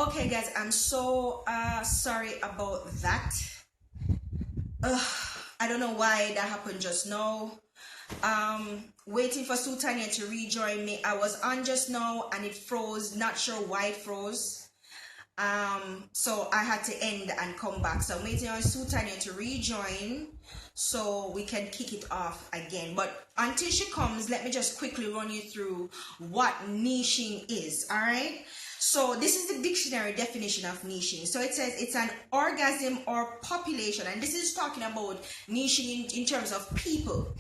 Okay, guys, I'm so sorry about that. Ugh, I don't know why that happened just now. Waiting for Sultania to rejoin me. I was on just now and it froze. Not sure why it froze. So I had to end and come back. So I'm waiting on Sultania to rejoin so we can kick it off again. But until she comes, let me just quickly run you through what niching is. All right. So this is the dictionary definition of niching. So it says it's an organism or population, and this is talking about niching in terms of people.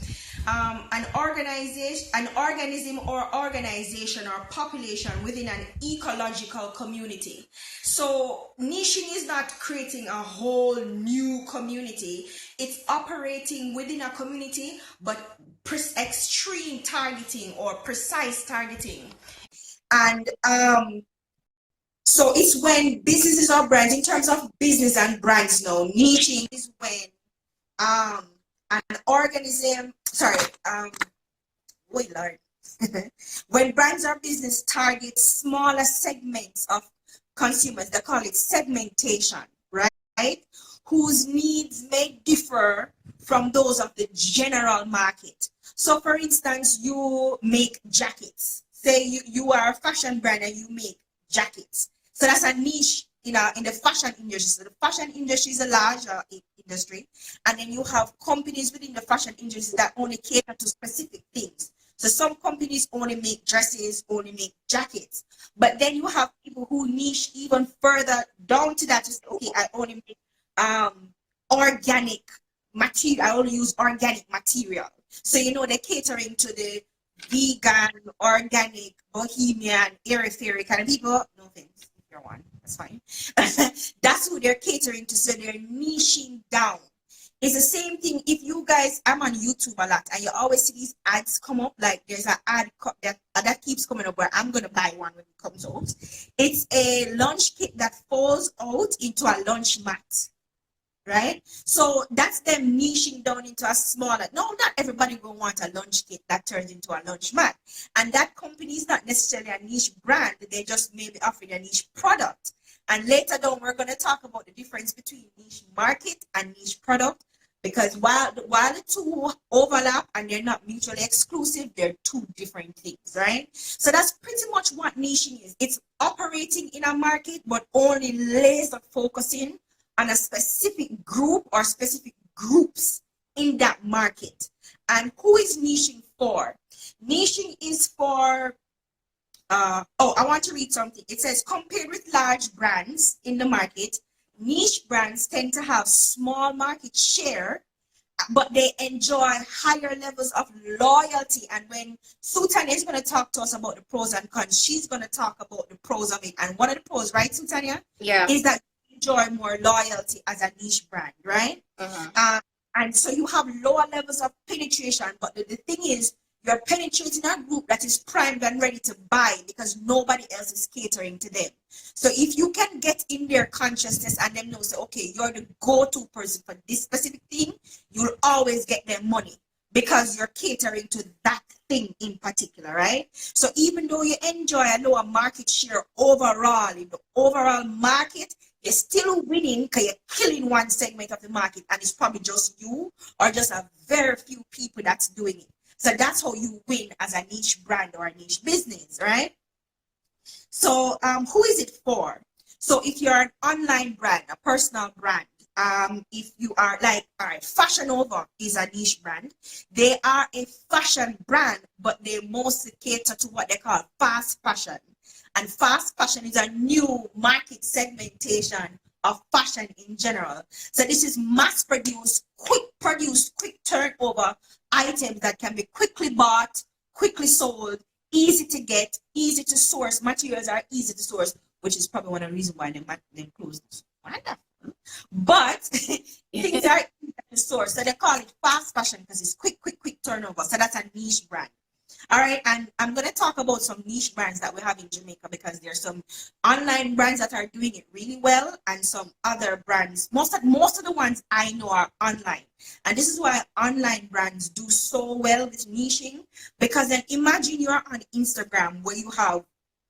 An organism or organization or population within an ecological community. So niching is not creating a whole new community. It's operating within a community, but extreme targeting or precise targeting. And so it's when businesses or brands, in terms of business and brands now, niching is when um an organism, sorry, wait, Lord. When brands or business target smaller segments of consumers, they call it segmentation, right? Whose needs may differ from those of the general market. So, for instance, you make jackets. Say you are a fashion brand and you make jackets. So that's a niche in the fashion industry. So the fashion industry is a large industry, and then you have companies within the fashion industry that only cater to specific things. So some companies only make dresses, only make jackets. But then you have people who niche even further down to that. Just okay, I only make organic material. I only use organic material. So they're catering to the vegan, organic, bohemian, airy fairy kind of people. No offense, if you're one, that's fine. That's who they're catering to. So they're niching down. It's the same thing if you guys, I'm on YouTube a lot and you always see these ads come up. Like there's an ad that keeps coming up where I'm going to buy one when it comes out. It's a lunch kit that falls out into a lunch mat, right? So that's them niching down into a smaller. No, not everybody will want a lunch kit that turns into a lunch mat. And that company is not necessarily a niche brand. They just may be offering a niche product. And later down, we're going to talk about the difference between niche market and niche product. Because while the two overlap and they're not mutually exclusive, they're two different things, right? So that's pretty much what niching is. It's operating in a market, but only laser focusing on a specific group or specific groups in that market. And who is niching for? Niching is for I want to read something. It says, compared with large brands in the market, niche brands tend to have small market share, but they enjoy higher levels of loyalty. And when Sultania is going to talk to us about the pros and cons, she's going to talk about the pros of it. And one of the pros, right, Sultania? Yeah. Is that you enjoy more loyalty as a niche brand, right? And so you have lower levels of penetration. But the thing is, you're penetrating a group that is primed and ready to buy because nobody else is catering to them. So if you can get in their consciousness and them know, say, okay, you're the go-to person for this specific thing, you'll always get their money because you're catering to that thing in particular, right? So even though you enjoy a lower market share overall in the overall market, you're still winning because you're killing one segment of the market, and it's probably just you or just a very few people that's doing it. So that's how you win as a niche brand or a niche business, right? So who is it for? So if you're an online brand, a personal brand, if you are like, all right, Fashion Nova is a niche brand. They are a fashion brand, but they mostly cater to what they call fast fashion. And fast fashion is a new market segmentation of fashion in general. So this is mass produced, quick turnover items that can be quickly bought, quickly sold, easy to get, easy to source. Materials are easy to source, which is probably one of the reasons why they closed. But things are easy to source. So they call it fast fashion because it's quick turnover. So that's a niche brand. All right, and I'm going to talk about some niche brands that we have in Jamaica because there's some online brands that are doing it really well and some other brands. Most of the ones I know are online. And this is why online brands do so well with niching, because then imagine you're on Instagram where you have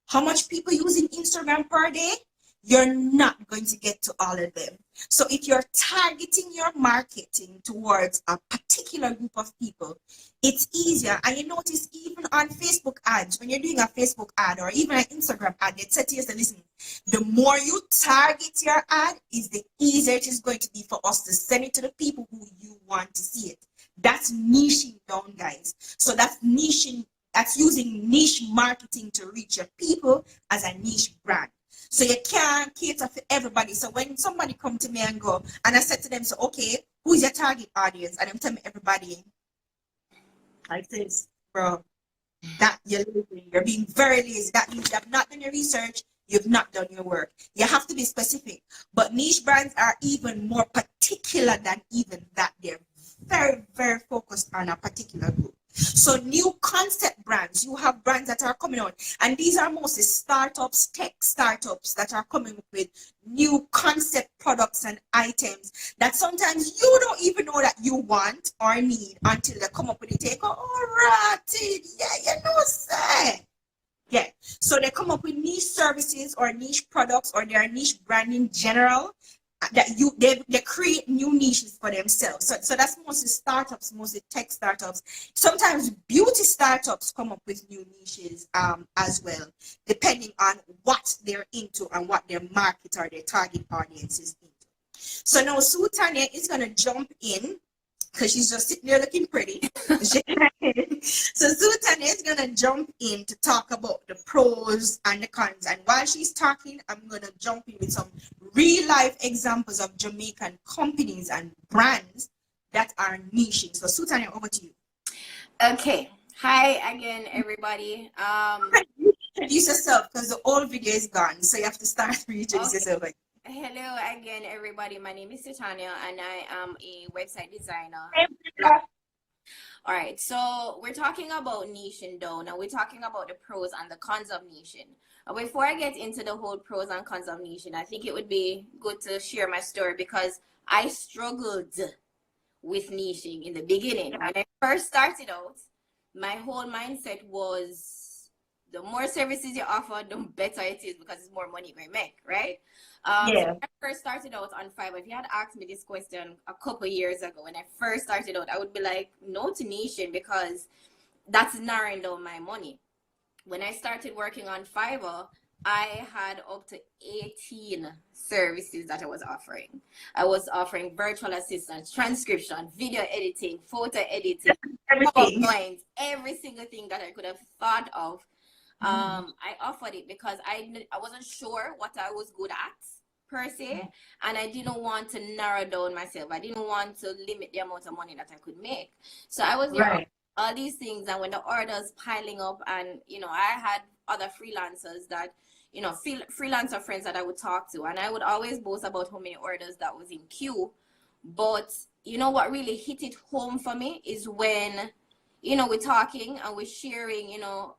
how much people using Instagram per day? you're not going to get to all of them. So if you're targeting your marketing towards a particular group of people, it's easier. And you notice even on Facebook ads, when you're doing a Facebook ad or even an Instagram ad, they say to you, listen, the more you target your ad, is the easier it is going to be for us to send it to the people who you want to see it. That's niching down, guys. So that's niching, that's using niche marketing to reach your people as a niche brand. So you can't cater for everybody. So when somebody come to me and go, and I said to them, so okay, who's your target audience? And I'm telling everybody, I says, bro, that you're lazy. You're being very lazy. That means you have not done your research. You've not done your work. You have to be specific. But niche brands are even more particular than even that. They're very, very focused on a particular group. So new concept brands, you have brands that are coming out, and these are mostly startups, tech startups that are coming up with new concept products and items that sometimes you don't even know that you want or need until they come up with it. They go, all right, yeah, you know, say. Yeah, so they come up with niche services or niche products or their niche brand in general that they create new niches for themselves. So that's mostly startups, mostly tech startups. Sometimes beauty startups come up with new niches as well, depending on what they're into and what their market or their target audience is into. So now Sultana is gonna jump in because she's just sitting there looking pretty. So Sultan is going to jump in to talk about the pros and the cons. And while she's talking, I'm going to jump in with some real life examples of Jamaican companies and brands that are niching. So Sultan, over to you. Okay. Hi again, everybody. Introduce yourself because the old video is gone. So you have to start reintroduce yourself. Hello again, everybody. My name is Titania, and I am a website designer. All right, so we're talking about niching down, and we're talking about the pros and the cons of niching. Before I get into the whole pros and cons of niching, I think it would be good to share my story because I struggled with niching in the beginning. When I first started out, my whole mindset was the more services you offer, the better it is because it's more money you make, right? So when I first started out on Fiverr, if you had asked me this question a couple years ago, when I first started out, I would be like, no to niching because that's narrowing down my money. When I started working on Fiverr, I had up to 18 services that I was offering. I was offering virtual assistance, transcription, video editing, photo editing, PowerPoint, every single thing that I could have thought of. I offered it because I wasn't sure what I was good at per se, and I didn't want to narrow down myself. I didn't want to limit the amount of money that I could make. So I was there all these things, and when the orders piling up, and I had other freelancers that freelancer friends that I would talk to, and I would always boast about how many orders that was in queue. But what really hit it home for me is when we're talking and we're sharing how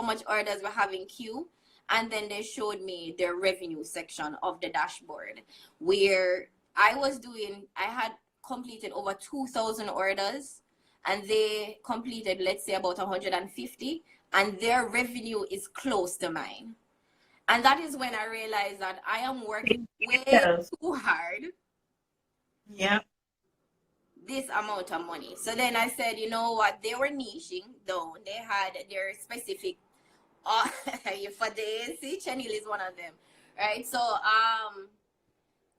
much orders we're having queue, and then they showed me their revenue section of the dashboard where I had completed over 2,000 orders, and they completed, let's say, about 150, and their revenue is close to mine. And that is when I realized that I am working way too hard. Yeah. This amount of money. So then I said, you know what? They were niching though. They had their specific for the ANC, Chenil is one of them. Right? So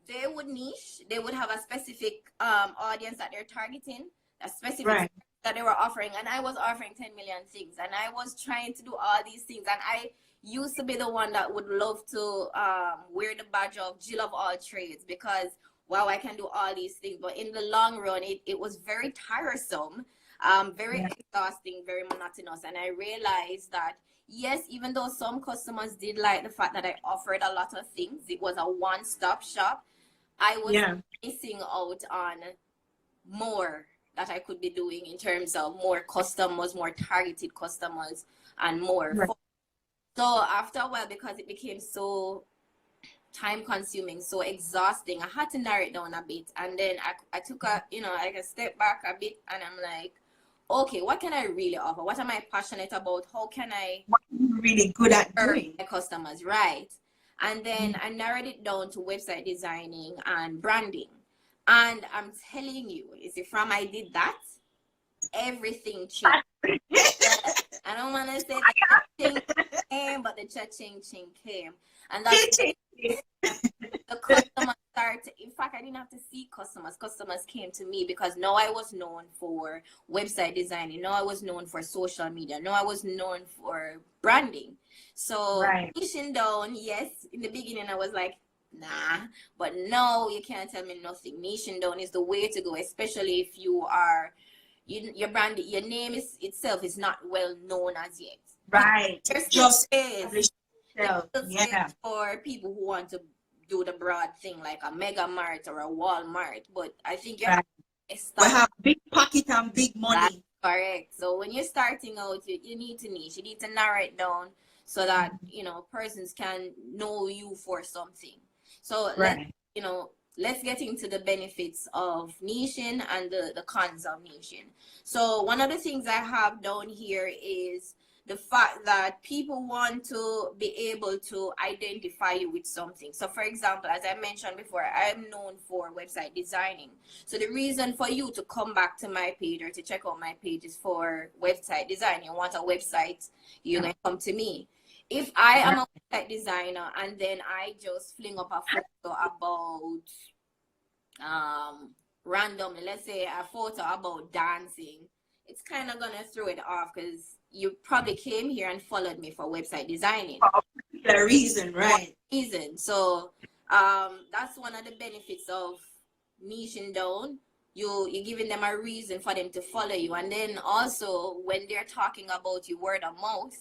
they would niche, they would have a specific audience that they're targeting, a specific that they were offering, and I was offering 10 million things, and I was trying to do all these things, and I used to be the one that would love to wear the badge of Jill of all trades because wow, I can do all these things. But in the long run, it was very tiresome, very exhausting, very monotonous. And I realized that, yes, even though some customers did like the fact that I offered a lot of things, it was a one-stop shop, I was missing out on more that I could be doing in terms of more customers, more targeted customers, and more. So after a while, because it became so time consuming, so exhausting, I had to narrow it down a bit, and then I took a step back a bit, and I'm like, okay, what can I really offer? What am I passionate about? How can I what are you really good at doing? My customers, right? And then I narrowed it down to website designing and branding. And I'm telling you, is it from I did that, everything changed. I don't want to say the ching came, but the ching came. And that's the customers started. In fact, I didn't have to see customers. Customers came to me because now I was known for website designing. Now I was known for social media. Now I was known for branding. So niching down, yes, in the beginning I was like, nah, but no, you can't tell me nothing. Niching down is the way to go, especially if you are, your brand, your name is itself is not well known as yet. Right. Just is for people who want to do the broad thing like a Mega Mart or a Walmart, but I think you have big pocket and big money. That's correct. So when you're starting out, you need to niche. You need to narrow it down so that persons can know you for something. So let's get into the benefits of niching and the cons of niching. So one of the things I have down here is the fact that people want to be able to identify you with something. So for example, as I mentioned before, I'm known for website designing. So the reason for you to come back to my page or to check out my page is for website design. You want a website, you're going to come to me. If I am a website designer and then I just fling up a photo about randomly, let's say a photo about dancing, it's kind of going to throw it off because you probably came here and followed me for website designing. For a particular reason, right? Reason. So that's one of the benefits of niching down. You're giving them a reason for them to follow you. And then also when they're talking about you word of mouth,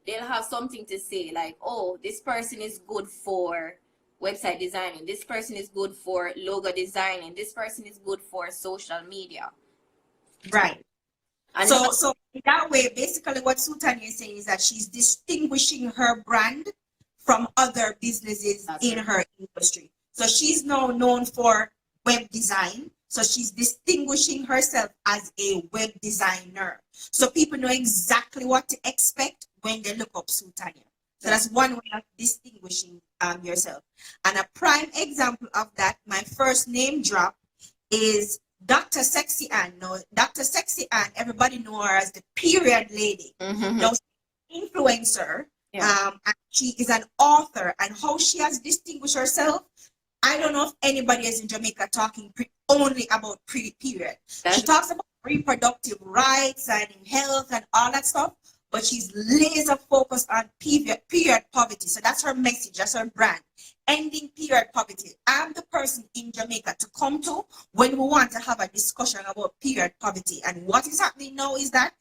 they'll have something to say like, oh, this person is good for website designing. This person is good for logo designing. This person is good for social media. Right. And so in that way, basically what Sultana is saying is that she's distinguishing her brand from other businesses in her industry. So she's now known for web design. So she's distinguishing herself as a web designer. So people know exactly what to expect when they look up Sultana. So that's one way of distinguishing yourself. And a prime example of that, my first name drop is Dr. Sexy Ann. No, Dr. Sexy Ann, everybody know her as the period lady. Now, she's an influencer, and she is an author. And how she has distinguished herself, I don't know if anybody is in Jamaica talking only about period. She talks about reproductive rights and health and all that stuff, but she's laser focused on period poverty. So that's her message, that's her brand. Ending period poverty. I'm the person in Jamaica to come to when we want to have a discussion about period poverty. And what is happening now is that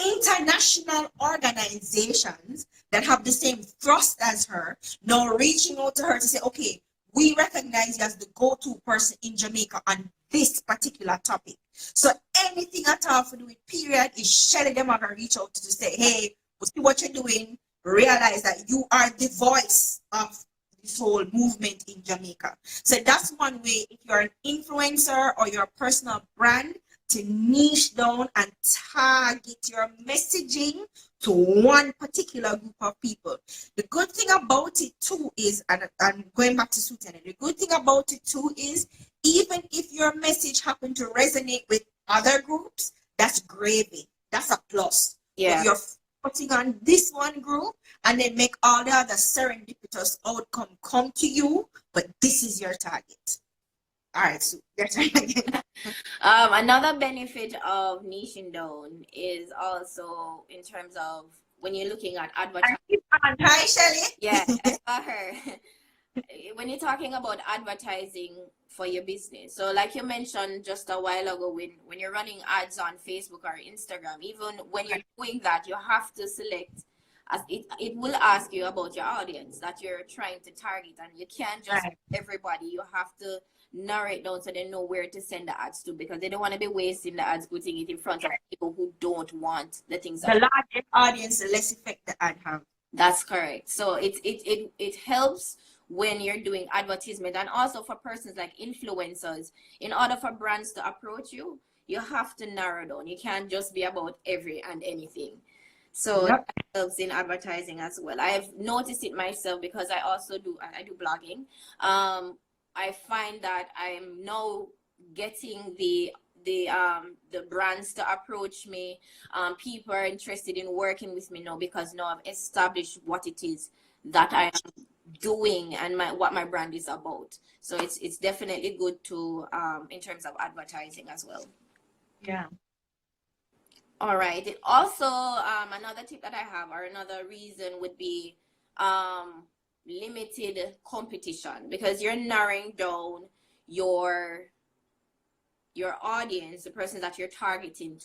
international organizations that have the same thrust as her now reaching out to her to say, okay, we recognize you as the go-to person in Jamaica on this particular topic. So anything at all to do with period is Shelly them are going to reach out to say, hey, we see what you're doing, realize that you are the voice of this whole movement in Jamaica. So that's one way, if you're an influencer or your personal brand, to niche down and target your messaging to one particular group of people. The good thing about it too is, and going back to Sultana, the good thing about it too is, even if your message happens to resonate with other groups, that's gravy. That's a plus. Yeah. But you're focusing on this one group and then make all the other serendipitous outcome come to you, but this is your target. All right, so that's right again. Another benefit of niching down is also in terms of when you're looking at advertising. Hi, Shelly. Yeah, I saw her. When you're talking about advertising for your business, so like you mentioned just a while ago, when you're running ads on Facebook or Instagram, even when you're doing that, you have to select, as it will ask you about your audience that you're trying to target, and you can't just everybody. You have to narrow it down so they know where to send the ads to, because they don't want to be wasting the ads putting it in front of people who don't want the things. The larger audience, the less effect the ad have. That's correct. So it helps when you're doing advertisement, and also for persons like influencers. In order for brands to approach you, you have to narrow down. You can't just be about every and anything. So Yep. that helps in advertising as well. I have noticed it myself because I do blogging. I find that I'm now getting the brands to approach me. People are interested in working with me now because now I've established what it is that I am doing and what my brand is about. So it's definitely good to in terms of advertising as well. Yeah. All right. It also, another tip that I have, or another reason would be limited competition, because you're narrowing down your audience, the person that you're targeting.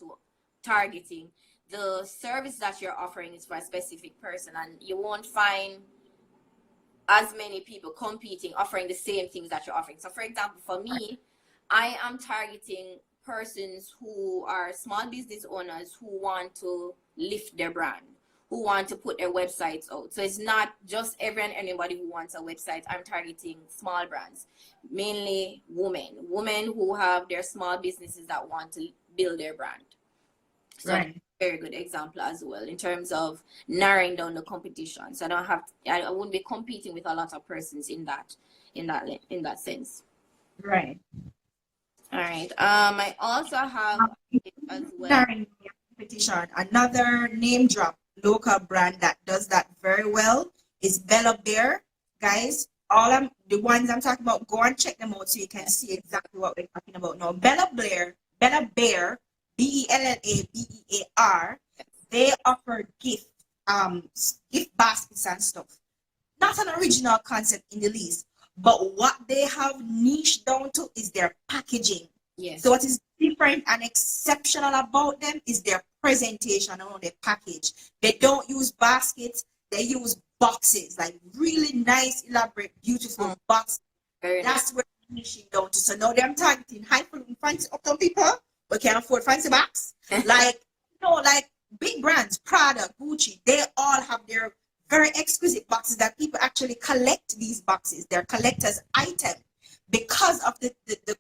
The service that you're offering is for a specific person, and you won't find as many people competing offering the same things that you're offering. So for example, for me, I am targeting persons who are small business owners who want to lift their brand, who want to put their websites out. So it's not just everyone, anybody who wants a website. I'm targeting small brands, mainly women who have their small businesses that want to build their brand. So Right. very good example as well in terms of narrowing down the competition. So I wouldn't be competing with a lot of persons in that sense. Right. All right. I also have as well. Narrowing the competition. Another name drop local brand that does that very well is Bella Bear. Guys, the ones I'm talking about, go and check them out so you can see exactly what we're talking about now. Bella Bear, Bella-Bear, Bear, they offer gift baskets and stuff. Not an original concept in the least, but what they have niche down to is their packaging. Yes. So what is different and exceptional about them is their presentation on their package. They don't use baskets, they use boxes, like really nice, elaborate, beautiful boxes. That's where they're niching down to. So now they're targeting high-food fancy uptown people who can afford fancy box. Like big brands, Prada, Gucci, they all have their very exquisite boxes that people actually collect these boxes. They're collector's item because of the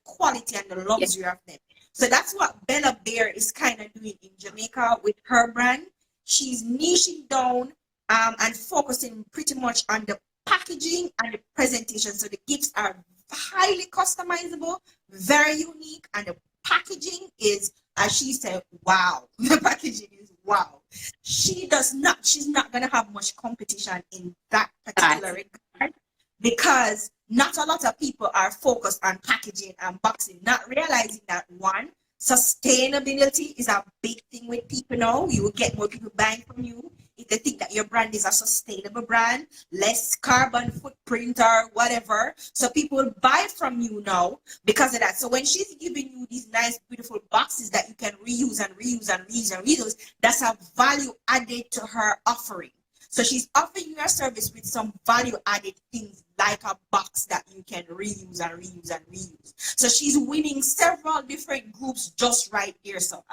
quality and the luxury of them. So that's what Bella Bear is kind of doing in Jamaica with her brand. She's niching down and focusing pretty much on the packaging and the presentation. So the gifts are highly customizable, very unique, and the packaging is, as she said, wow. The packaging is wow. She's not gonna have much competition in that particular regard, because not a lot of people are focused on packaging and boxing, not realizing that one, sustainability is a big thing with people now. You will get more people buying from you if they think that your brand is a sustainable brand, less carbon footprint or whatever. So people will buy from you now because of that. So when she's giving you these nice, beautiful boxes that you can reuse and reuse and reuse and reuse, that's a value added to her offering. So she's offering you a service with some value added things like a box that you can reuse and reuse and reuse. So she's winning several different groups just right here. So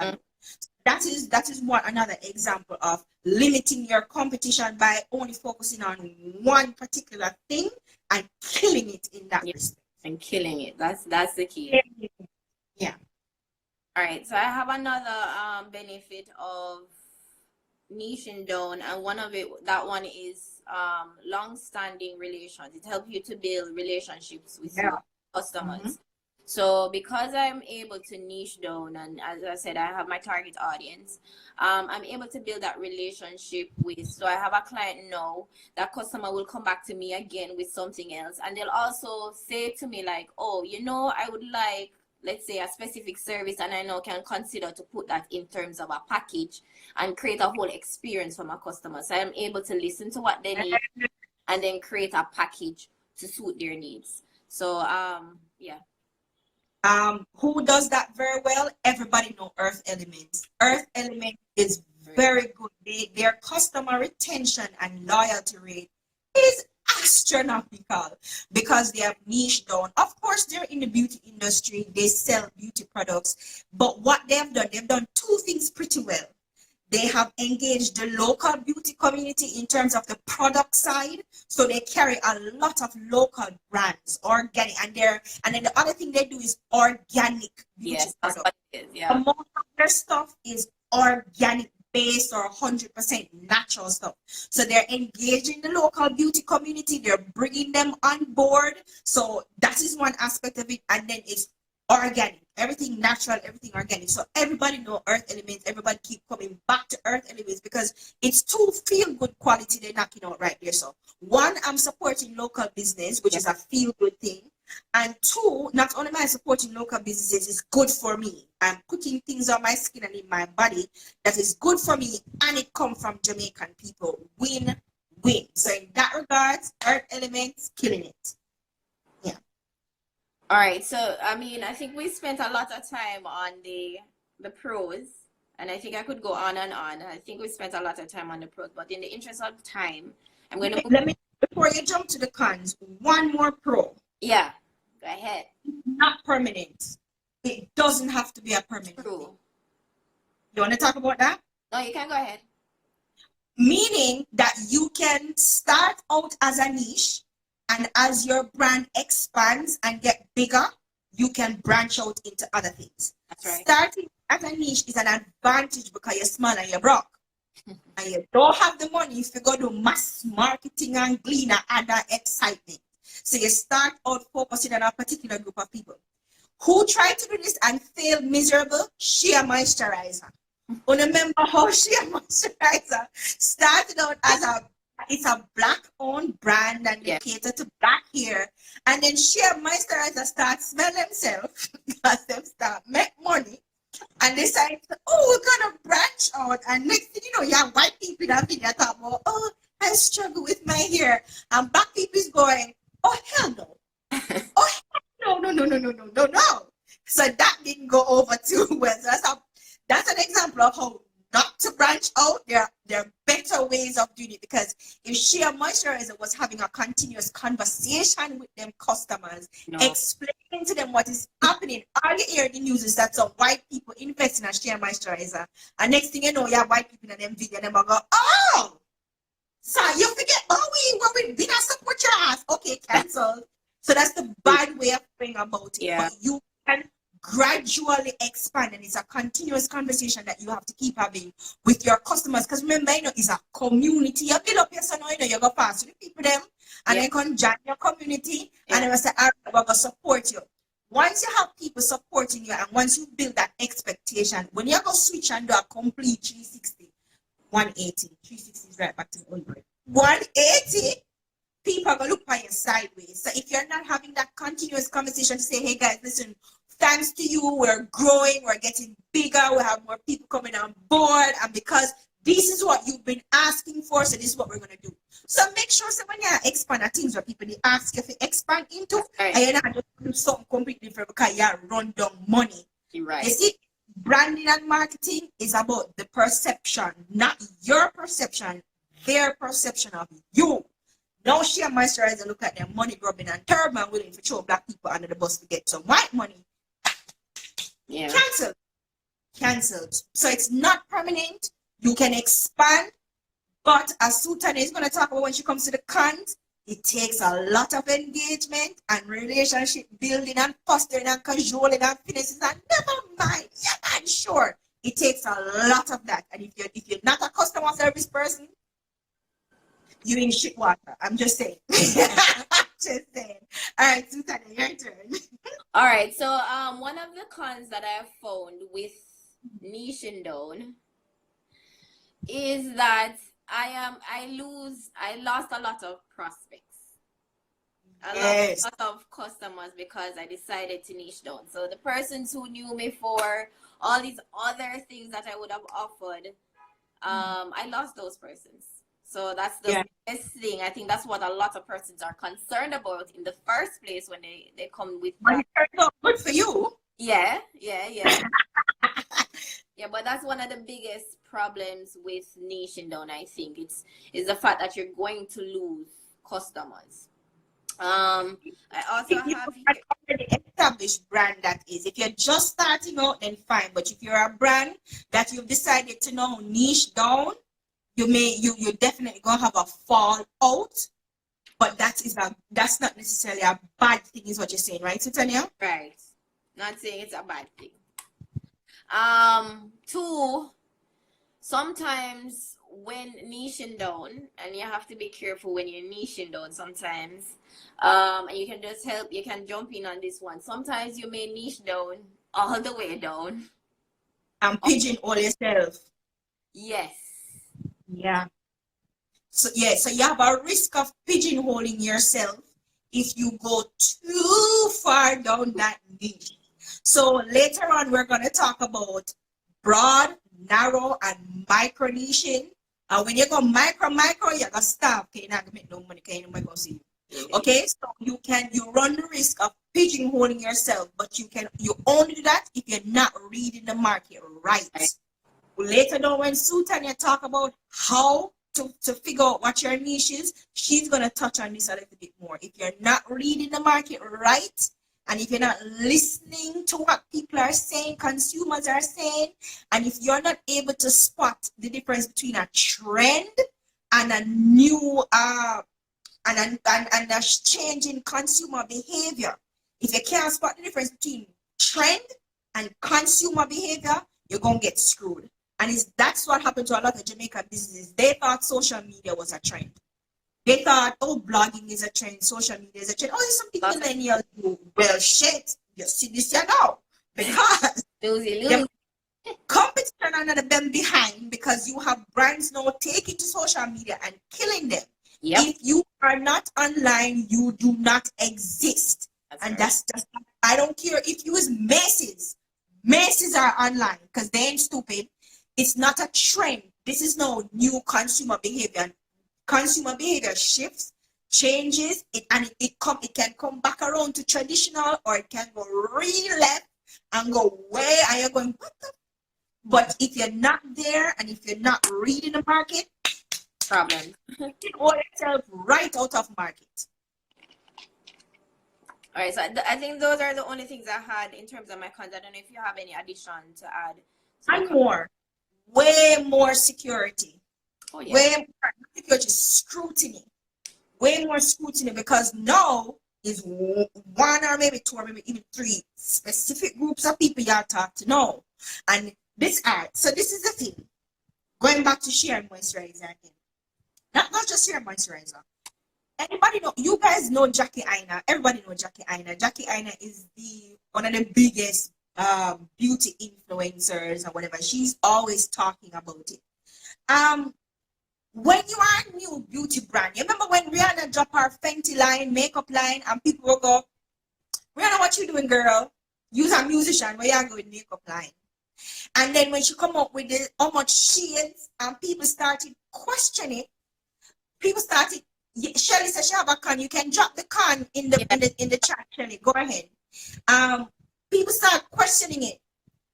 that is another example of limiting your competition by only focusing on one particular thing and killing it in that respect. And killing it. That's the key. Yeah. All right. So I have another benefit of niching down, and that one is long-standing relations. It helps you to build relationships with your customers. Mm-hmm. So because I'm able to niche down, and as I said, I have my target audience, I'm able to build that relationship with. So I have a client now, that customer will come back to me again with something else, and they'll also say to me like, oh, I would like, let's say, a specific service, and I now can consider to put that in terms of a package and create a whole experience for my customers. So I'm able to listen to what they need and then create a package to suit their needs. So yeah. Who does that very well? Everybody know Earth Elements. Earth Element is very good. Their customer retention and loyalty rate is astronomical because they have niche down. Of course, they're in the beauty industry. They sell beauty products. But what they've done two things pretty well. They have engaged the local beauty community in terms of the product side. So they carry a lot of local brands, organic, and then the other thing they do is organic beauty products. Yeah. Most of their stuff is organic based or 100% natural stuff. So they're engaging the local beauty community. They're bringing them on board. So that is one aspect of it. And then it's organic, everything natural, everything organic. So everybody know Earth Elements. Everybody keep coming back to Earth Elements because it's two feel good quality they're knocking out right there. So one, I'm supporting local business, which is a feel good thing. And two, not only am I supporting local businesses, it's good for me. I'm putting things on my skin and in my body that is good for me, and it comes from Jamaican people. Win, win. So in that regard, Earth Elements killing it. Yeah. All right. So I mean, I think we spent a lot of time on the pros, and I think I could go on and on. I think we spent a lot of time on the pros, but in the interest of time, I'm going to let me before you jump to the cons, one more pro. Yeah, go ahead. Not permanent. It doesn't have to be a permanent True. thing. You want to talk about that? No, you can go ahead. Meaning that you can start out as a niche, and as your brand expands and get bigger, you can branch out into other things. That's right. Starting as a niche is an advantage because you're small and you're broke. And you don't have the money if you go to mass marketing and glean other excitement. So you start out focusing on a particular group of people. Who tried to do this and failed miserable? Shea Moisturizer. Remember how Shea Moisturizer started out as it's a black-owned brand and they cater to black hair. And then Shea Moisturizer starts smell themselves because they start make money. And they say, oh, we're going to branch out. And next thing you know, you have white people that video talk about, oh, I struggle with my hair. And black people is going, oh, hell no. Oh, hell no. So that didn't go over too well. So that's an example of how not to branch out. There are better ways of doing it, because if Shea Moisturizer was having a continuous conversation with them customers, explaining to them what is happening, all you hear in the news is that some white people invest in a Shea Moisturizer, and next thing you know, you have white people in them video, and them go, oh, so you forget, oh, we did not support your ass. Okay, cancelled. So that's the bad way of going about it. Yeah. But you can gradually expand, and it's a continuous conversation that you have to keep having with your customers, because remember, it's a community. You build up your son, you go past with people them, and they can join your community, and they will say, all right, we're going to support you. Once you have people supporting you, and once you build that expectation, when you go switch and do a complete 360, 180, 360 is right back to the 100. 180, people are going to look at you sideways. So if you're not having that continuous conversation to say, hey guys, listen, thanks to you, we're growing, we're getting bigger, we have more people coming on board, and because this is what you've been asking for, so this is what we're going to do. So make sure, so when you expand at things where people they ask you to expand into, and you're not just do something completely different because you run down money. Right. You see, branding and marketing is about the perception, not your perception, their perception of you. Now Shea Moisturizer look at their money grubbing and terrible and willing to throw black people under the bus to get some white money. Yeah. Cancelled. So it's not permanent. You can expand, but as Sultana is going to talk about when she comes to the cons, it takes a lot of engagement and relationship building and fostering and cajoling and finesses, and never mind, yeah, man, sure, it takes a lot of that. And if you're not a customer service person, you're in shit water. I'm just saying. Just saying. All right, Sultana, your turn. All right. So one of the cons that I have found with niching down is that I lost a lot of prospects. I lost a lot of customers because I decided to niche down. So the persons who knew me for all these other things that I would have offered, I lost those persons. So that's the best thing. I think that's what a lot of persons are concerned about in the first place when they come with that. Good for you. Yeah. Yeah, but that's one of the biggest problems with niching down, I think. It's the fact that you're going to lose customers. I also have an already established brand that is. If you're just starting out, then fine. But if you're a brand that you've decided to now niche down, you're definitely gonna have a fall out. But that's not necessarily a bad thing, is what you're saying, right, Titania? Right. Not saying it's a bad thing. Two, sometimes when niching down, and you have to be careful when you're niching down sometimes, and you can just help, you can jump in on this one. Sometimes you may niche down all the way down. And pigeonhole yourself. Yes. Yeah. So yeah, so you have a risk of pigeonholing yourself if you go too far down that niche. So later on, we're going to talk about broad, narrow, and micro niching. And when you go micro, you're going to stop. Okay, you're not going to make no money. Okay, nobody going to see you. Okay, so you run the risk of pigeonholing yourself, but you only do that if you're not reading the market right. Later on, when Sutanya talk about how to figure out what your niche is, she's going to touch on this a little bit more. If you're not reading the market right, and if you're not listening to what people are saying, consumers are saying, and if you're not able to spot the difference between a trend and a new and a change in consumer behavior, if you can't spot the difference between trend and consumer behavior, you're going to get screwed. And that's what happened to a lot of Jamaican businesses. They thought social media was a trend. They thought, oh, blogging is a trend, social media is a trend. Oh, there's something millennials do. Well, shit, you see this here now. Because the competition under them behind, because you have brands now taking to social media and killing them. Yep. If you are not online, you do not exist. That's just, I don't care if you use Macy's. Macy's are online because they ain't stupid. It's not a trend. This is no new consumer behavior. Consumer behavior shifts, changes, it can come back around to traditional, or it can go really left and go way, and you're going, what the? But if you're not there and if you're not reading the market, problem. You hold yourself right out of market. All right, so I think those are the only things I had in terms of my cons. I don't know if you have any addition to add. And more. Way more security. Oh, yeah. Way more security, scrutiny. Way more scrutiny, because now is one or maybe two or maybe even three specific groups of people you talk to know. And this art. So this is the thing. Going back to sheer moisturizer again. Not just sheer moisturizer. Anybody know? You guys know Jackie Aina. Everybody know Jackie Aina. Jackie Aina is one of the biggest beauty influencers or whatever. She's always talking about it. When you are a new beauty brand, you remember when Rihanna dropped her Fenty line, makeup line, and people will go, Rihanna, what you doing, girl? You're a musician, where you are going makeup line? And then when she come up with how much shades, and people started questioning it, people started, Shelly says she have a con, you can drop the con in the chat, Shelly, go ahead. People start questioning it.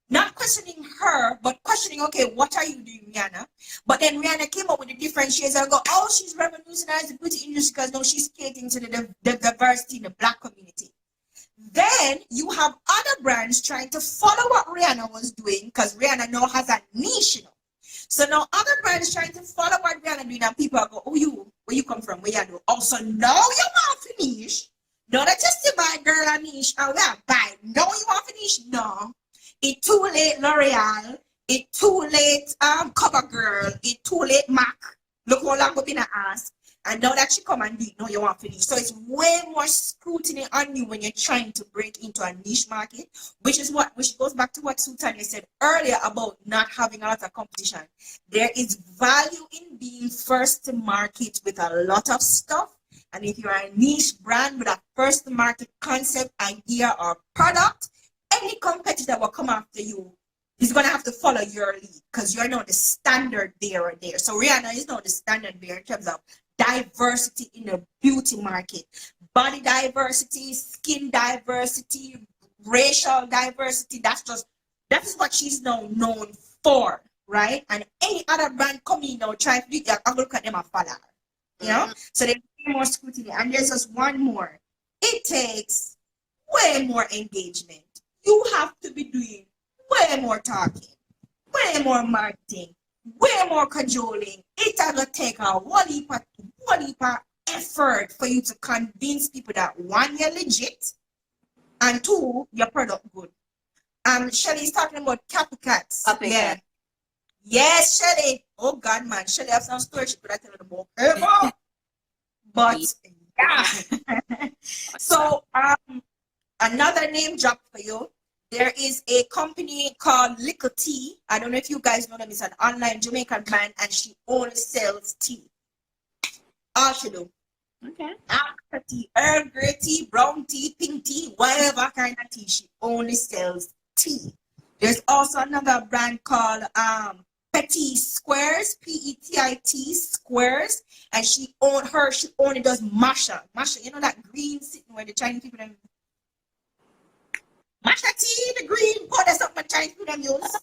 Not questioning her, but questioning, okay, what are you doing, Rihanna? But then Rihanna came up with the different shades and go, oh, she's revolutionized the beauty industry because now she's catering to the diversity in the Black community. Then you have other brands trying to follow what Rihanna was doing, because Rihanna now has a niche, So now other brands trying to follow what Rihanna doing, and people are go, oh, where you come from? Where you do? Also, now you want to niche. Not just to buy girl a niche, and we are buy. No, you want to niche? No. It's too late, L'Oreal. It's too late, CoverGirl. It's too late, MAC. Look how long we've been asked. And now that she come and do it, now you want to finish. So it's way more scrutiny on you when you're trying to break into a niche market, which goes back to what Sultania said earlier about not having a lot of competition. There is value in being first to market with a lot of stuff. And if you're a niche brand with a first to market concept, idea, or product, any competitor will come after you. He's going to have to follow your lead, because you're not the standard bearer there. So Rihanna is not the standard bearer in terms of diversity in the beauty market. Body diversity, skin diversity, racial diversity. That is what she's now known for, right? And any other brand coming now trying to do that, I'm going to look at them and follow her. You know? So there's more scrutiny. And there's just one more. It takes way more engagement. You have to be doing way more talking, way more marketing, way more cajoling. It's going to take a whole heap of effort for you to convince people that, one, you're legit, and two, your product good. Shelly's talking about copycats. Yes, Shelly. Oh God, man, Shelly have some story she could have told about. Hey, but yeah. So another name drop for you. There is a company called Little Tea. I don't know if you guys know them. It's an online Jamaican brand, and she only sells tea. All she do. Okay. Africa tea, Earl Grey tea, brown tea, pink tea, whatever kind of tea. She only sells tea. There's also another brand called Petty Squares, Petit Squares, and she only does masha. Masha, you know that green sitting where the Chinese people them masha tea, the green powder something Chinese people them use.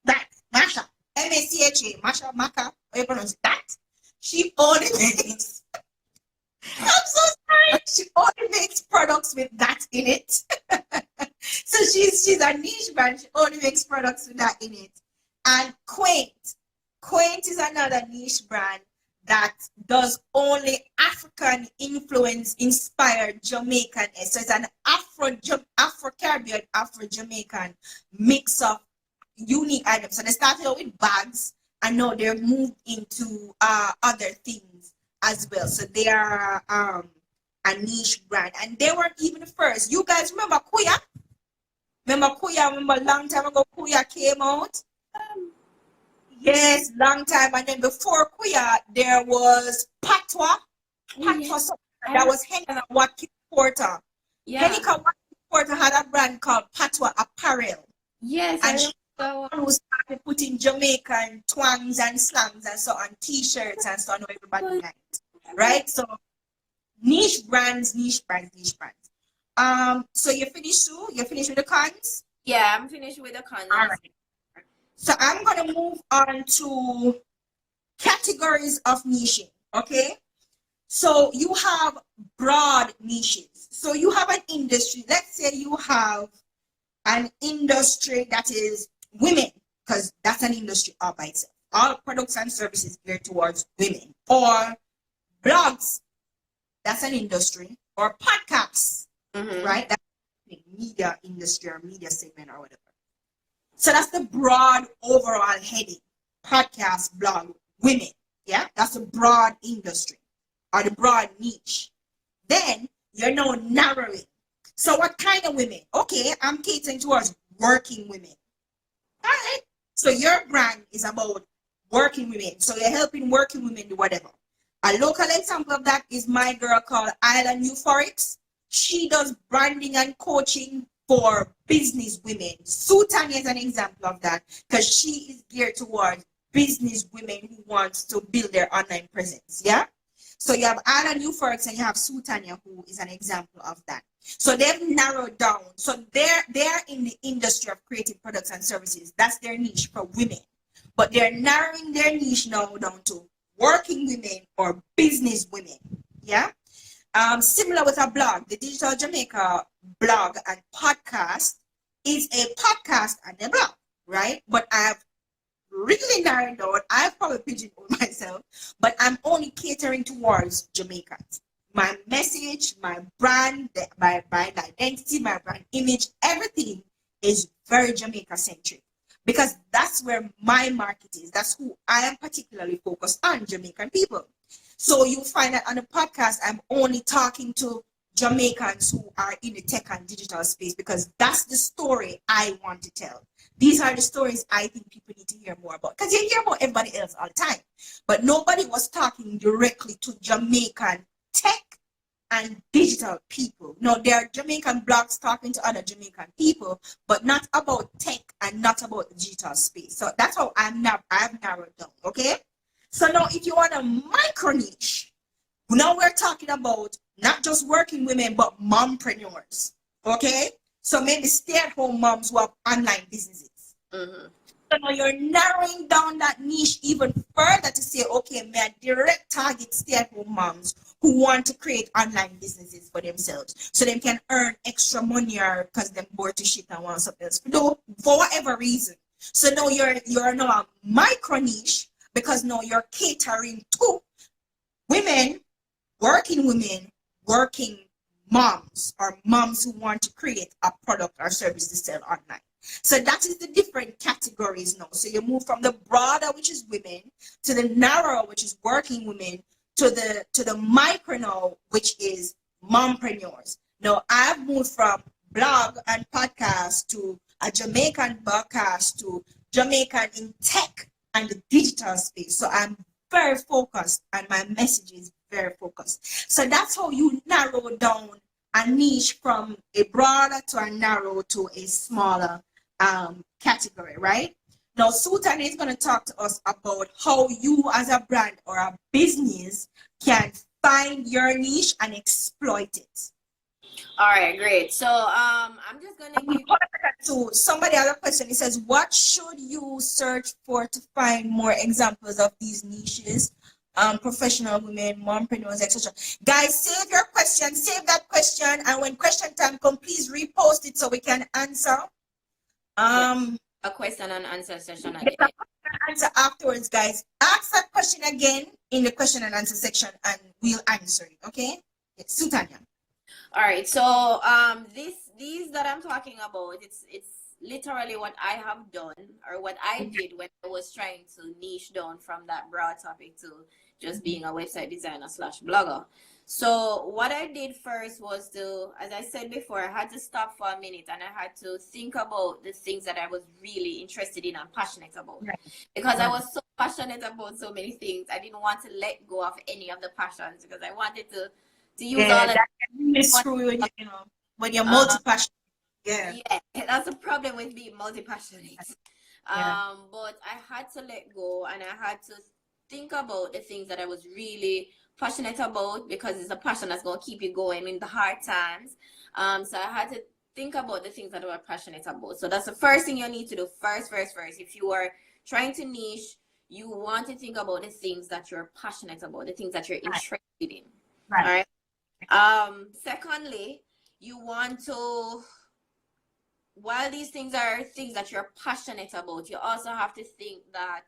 That masha. MACHA, masha maca, how you pronounce it? That. She only makes I'm so sorry. She only makes products with that in it. So she's a niche brand. She only makes products with that in it. And Quaint. Quaint is another niche brand that does only African influence inspired Jamaican. So it's an Afro-Caribbean, Afro-Jamaican mix of unique items. So they started out with bags and now they're moved into other things as well. So they are a niche brand. And they weren't even the first. You guys remember Kuya? Remember Kuya? Remember long time ago Kuya came out? Yes, long time. And then before Kuya, there was Patwa. Patwa, that was Henika Watkins Porter. Yeah. Henika Watkins Porter had a brand called Patwa Apparel. Yes, and she who started putting Jamaican twangs and slangs and so on t-shirts and so on everybody liked. Right? So niche brands. So you finished too? You finished with the cons? Yeah, I'm finished with the cons. All right. So I'm gonna move on to categories of niching. Okay. So you have broad niches. So you have an industry. Let's say you have an industry that is women, because that's an industry all by itself. All products and services geared towards women. Or blogs, that's an industry. Or podcasts, right? That's media industry or media segment or whatever. So that's the broad overall heading. Podcast, blog, women. Yeah, that's a broad industry or the broad niche. Then you're now narrowing. So what kind of women? Okay, I'm catering towards working women. All right. So your brand is about working women. So you're helping working women do whatever. A local example of that is my girl called Island Euphorics. She does branding and coaching for business women. Sutanya is an example of that because she is geared towards business women who wants to build their online presence. Yeah. So you have Island Euphorics and you have Sutanya, who is an example of that. So they've narrowed down. So they're in the industry of creative products and services. That's their niche for women. But they're narrowing their niche now down to working women or business women. Yeah. Similar with a blog, the Digital Jamaica blog and podcast is a podcast and a blog, right? But I've really narrowed down. I've probably pigeonholed myself, but I'm only catering towards Jamaicans. My message, my brand, my brand identity, my brand image, everything is very Jamaica centric because that's where my market is. That's who I am particularly focused on, Jamaican people. So you find that on the podcast, I'm only talking to Jamaicans who are in the tech and digital space because that's the story I want to tell. These are the stories I think people need to hear more about because you hear about everybody else all the time, but nobody was talking directly to Jamaican tech and digital people. No, there are Jamaican blogs talking to other Jamaican people, but not about tech and not about the digital space. So that's how I've narrowed down. Okay. So now if you want a micro niche, now we're talking about not just working women, but mompreneurs. Okay. So maybe stay-at-home moms who have online businesses. So now you're narrowing down that niche even further to say, okay, may I direct target stay-at-home moms who want to create online businesses for themselves so they can earn extra money or because they're bored to shit and want something else to do for whatever reason. So now you're now a micro niche because now you're catering to women, working moms or moms who want to create a product or service to sell online. So that is the different categories now. So you move from the broader, which is women, to the narrow, which is working women, to the micro now, which is mompreneurs. Now I've moved from blog and podcast to a Jamaican podcast to Jamaican in tech and the digital space. So I'm very focused and my message is very focused. So that's how you narrow down a niche from a broader to a narrow to a smaller category, right? Now, Sultan is going to talk to us about how you as a brand or a business can find your niche and exploit it. All right, great. So I'm just going to give... So somebody has a question. It says, what should you search for to find more examples of these niches? Professional women, mompreneurs, etc. Guys, save your question, save that question, and when question time comes, please repost it so we can answer. A question and answer session again. Answer afterwards, guys. Ask that question again in the question and answer section, and we'll answer it. Okay? It's Sutanya. All right. So these that I'm talking about, it's literally what I have done or what I did when I was trying to niche down from that broad topic to just being a website designer / blogger. So what I did first was to, as I said before, I had to stop for a minute and I had to think about the things that I was really interested in and passionate about. Right. Because I was so passionate about so many things, I didn't want to let go of any of the passions because I wanted to use all of that. It's true when you know when you're multi-passionate. Yeah, that's a problem with being multi-passionate. But I had to let go and I had to think about the things that I was really passionate about because it's a passion that's going to keep you going in the hard times. So I had to think about the things that I was passionate about. So that's the first thing you need to do first. If you are trying to niche, you want to think about the things that you're passionate about, the things that you're interested in. Right. All right. Secondly, you want to, while these things are things that you're passionate about, you also have to think that,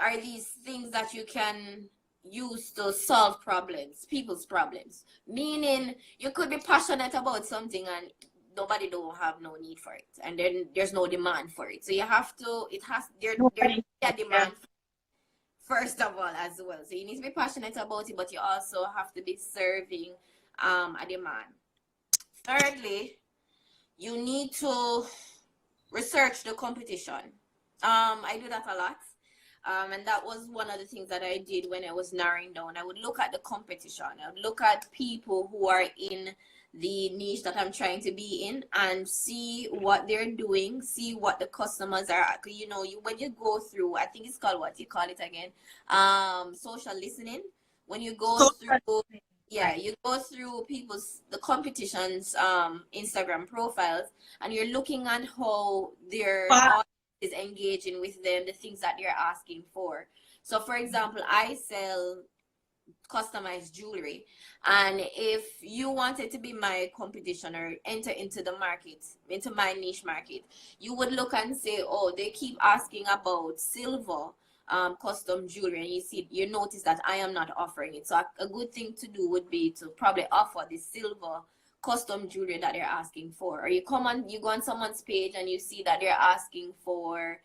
are these things that you can use to solve problems, people's problems? Meaning you could be passionate about something and nobody don't have no need for it, and then there's no demand for it. So you have to, there's a demand first of all as well. So you need to be passionate about it, but you also have to be serving a demand. Thirdly, you need to research the competition. I do that a lot. And that was one of the things that I did when I was narrowing down. I would look at the competition. I would look at people who are in the niche that I'm trying to be in and see what they're doing, see what the customers are. You know, when you go through, I think it's called, what you call it again? Social listening. When you go through, you go through the competition's Instagram profiles, and you're looking at how they're is engaging with them, the things that they're asking for. So for example, I sell customized jewelry, and if you wanted to be my competition or enter into the market, into my niche market, you would look and say, oh, they keep asking about silver custom jewelry, and you notice that I am not offering it. So a good thing to do would be to probably offer the silver custom jewelry that they're asking for. Or you go on someone's page and you see that they're asking for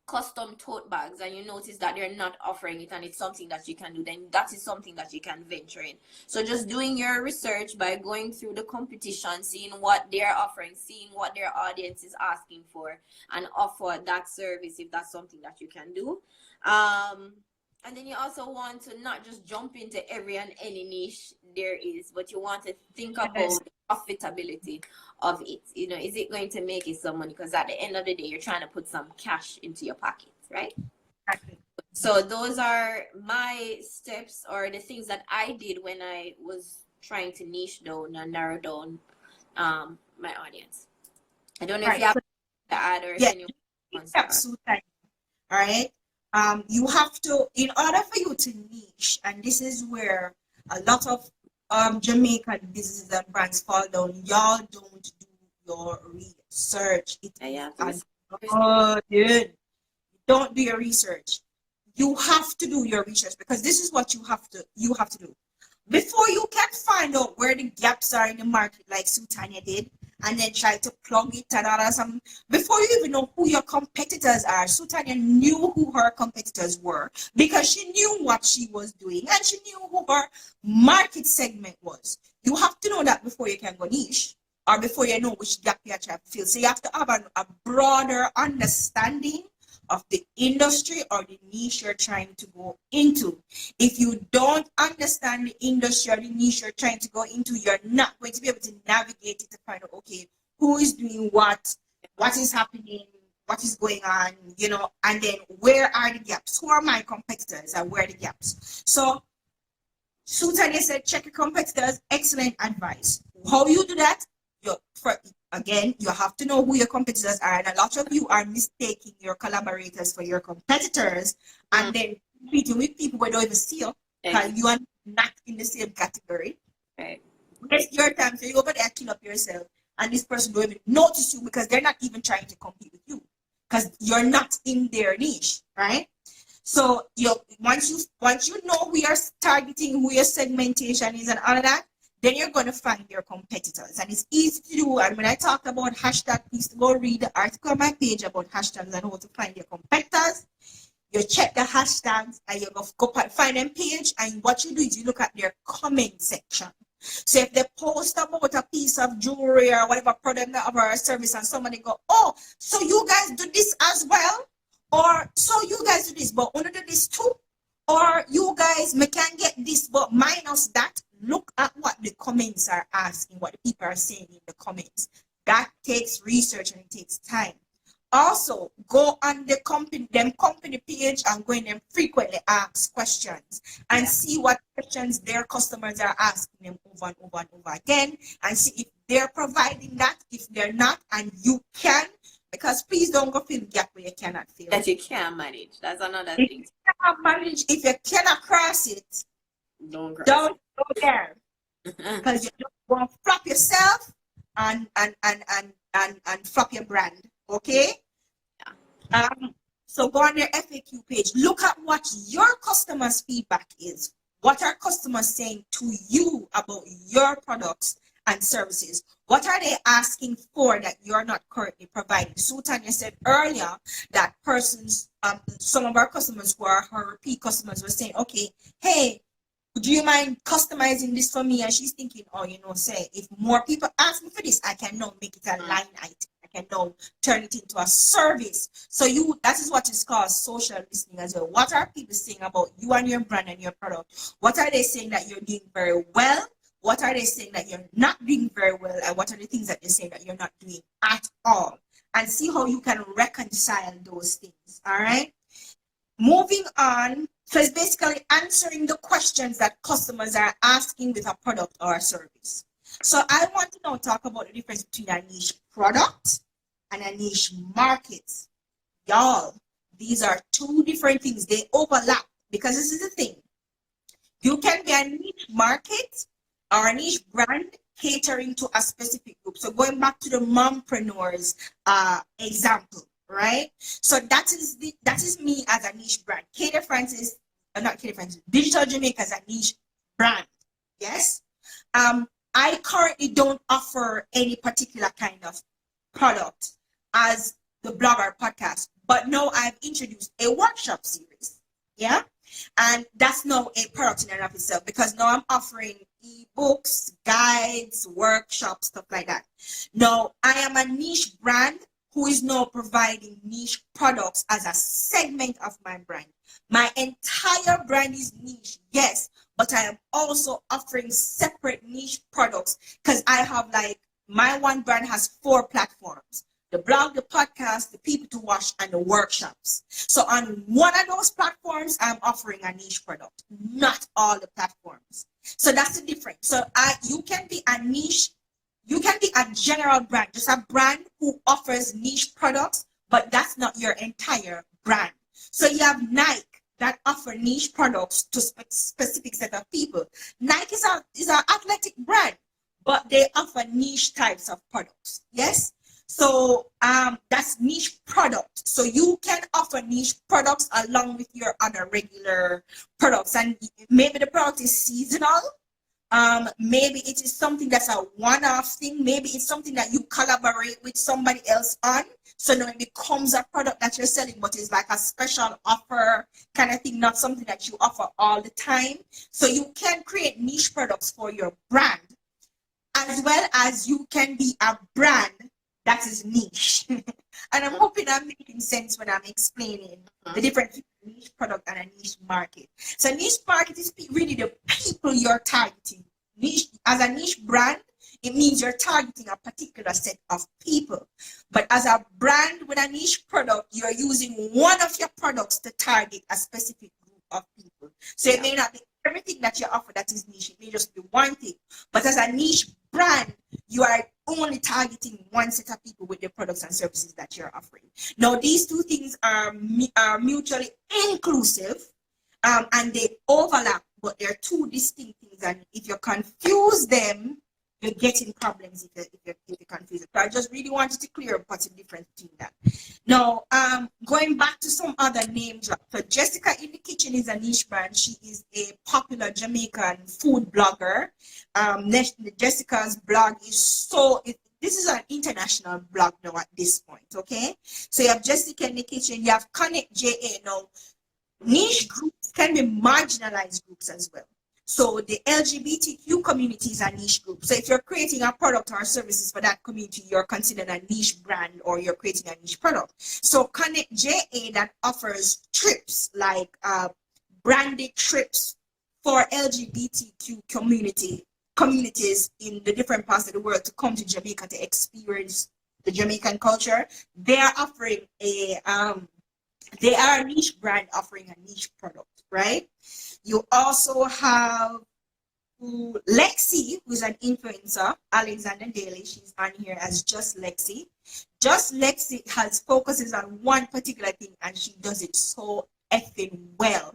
custom tote bags, and you notice that they're not offering it and it's something that you can do, then that is something that you can venture in. So just doing your research by going through the competition, seeing what they're offering, seeing what their audience is asking for, and offer that service if that's something that you can do. And then you also want to not just jump into every and any niche there is, but you want to think about the profitability of it. You know, is it going to make you some money? Because at the end of the day, you're trying to put some cash into your pocket, right? Exactly. So those are my steps, or the things that I did when I was trying to niche down and narrow down my audience. I don't know if you have to add or anything. Absolutely. All right. You have to, in order for you to niche, and this is where a lot of Jamaican businesses and brands fall down. Y'all don't do your research. Dude, don't do your research. You have to do your research, because this is what you have to do. Before you can find out where the gaps are in the market, like Sultanya did, and then try to plug it and all that some before you even know who your competitors are. Sultania knew who her competitors were because she knew what she was doing and she knew who her market segment was. You have to know that before you can go niche or before you know which gap you actually have to fill. So you have to have a broader understanding of the industry or the niche you're trying to go into. If you don't understand the industry or the niche you're trying to go into, you're not going to be able to navigate it to find out, okay, who is doing what is happening, what is going on, you know, and then where are the gaps? Who are my competitors and where are the gaps? So Sultania said, check your competitors. Excellent advice. How you do that? Again, you have to know who your competitors are, and a lot of you are mistaking your collaborators for your competitors, and then competing with people who don't even see you because you are not in the same category. Right. It's your time, so you over there kill up yourself, and this person don't even notice you because they're not even trying to compete with you because you're not in their niche, right? So once you know who you're targeting, who your segmentation is, and all of that, then you're going to find your competitors. And it's easy to do. And when I talk about hashtag, please go read the article on my page about hashtags and how to find your competitors. You check the hashtags and you go find them page. And what you do is you look at their comment section. So if they post about a piece of jewelry or whatever product or service and somebody go, oh, so you guys do this as well? Or so you guys do this, but only do this too? Or you guys can get this, but minus that. Look at what the comments are asking, what the people are saying in the comments. That takes research and it takes time. Also, go on the company page and go in them frequently ask questions and see what questions their customers are asking them over and over and over again, and see if they're providing that, if they're not, and you can. Because please don't go fill the gap where you cannot fill. That you can't manage. That's another If thing. you cannot manage, if you cannot cross it, Don't go there. Because you don't want to flop yourself and flop your brand. Okay? Yeah. So go on their FAQ page. Look at what your customers' feedback is. What are customers saying to you about your products and services? What are they asking for that you're not currently providing? Sultania said earlier that some of our customers who are her repeat customers were saying, okay, hey, do you mind customizing this for me? And she's thinking, oh, say, if more people ask me for this, I can now make it a line item. I can now turn it into a service. So that is what is called social listening as well. What are people saying about you and your brand and your product? What are they saying that you're doing very well? What are they saying that you're not doing very well? And what are the things that they're saying that you're not doing at all? And see how you can reconcile those things. All right. Moving on. So it's basically answering the questions that customers are asking with a product or a service. So I want to now talk about the difference between a niche product and a niche market. Y'all, these are two different things. They overlap because this is the thing. You can be a niche market or a niche brand catering to a specific group. So going back to the mompreneurs example. Right, so that is me as a niche brand. Digital Jamaica as a niche brand. Yes, I currently don't offer any particular kind of product as the blogger podcast, but now I've introduced a workshop series. Yeah, and that's now a product in and of itself because now I'm offering ebooks, guides, workshops, stuff like that. Now I am a niche brand who is now providing niche products as a segment of my brand. My entire brand is niche, yes, but I am also offering separate niche products because I have my one brand has 4 platforms: the blog, the podcast, the people to watch, and the workshops. So on one of those platforms, I'm offering a niche product, not all the platforms. So that's the difference. So you can be a niche. You can be a general brand, just a brand who offers niche products, but that's not your entire brand. So you have Nike that offer niche products to specific set of people. Nike is an athletic brand, but they offer niche types of products. Yes. So that's niche product. So you can offer niche products along with your other regular products, and maybe the product is seasonal. Maybe it is something that's a one-off thing. Maybe it's something that you collaborate with somebody else on. So now it becomes a product that you're selling, but it's like a special offer kind of thing, not something that you offer all the time. So you can create niche products for your brand, as well as you can be a brand that is niche. And I'm hoping I'm making sense when I'm explaining the difference between a niche product and a niche market. So niche market is really the people you're targeting. Niche, as a niche brand, it means you're targeting a particular set of people. But as a brand with a niche product, you're using one of your products to target a specific group of people. So it may not be everything that you offer that is niche. It may just be one thing. But as a niche brand, you are only targeting one set of people with the products and services that you're offering. Now, these two things are mutually inclusive, and they overlap, but they're two distinct things. And if you confuse them, you're getting problems if you confuse it. So I just really wanted to clear up what's the difference between that. Now, going back to some other name drop. So Jessica in the Kitchen is a niche brand. She is a popular Jamaican food blogger. Jessica's blog is this is an international blog now at this point, okay? So you have Jessica in the Kitchen, you have Connect JA. Now, niche groups can be marginalized groups as well. So the LGBTQ community is a niche group. So if you're creating a product or services for that community, you're considered a niche brand or you're creating a niche product. So Connect JA that offers trips, like branded trips for LGBTQ communities in the different parts of the world to come to Jamaica to experience the Jamaican culture. They are offering they are a niche brand offering a niche product, right? You also have Lexi, who's an influencer, Alexander Daly. She's on here as Just Lexi. Just Lexi focuses on one particular thing, and she does it so effing well.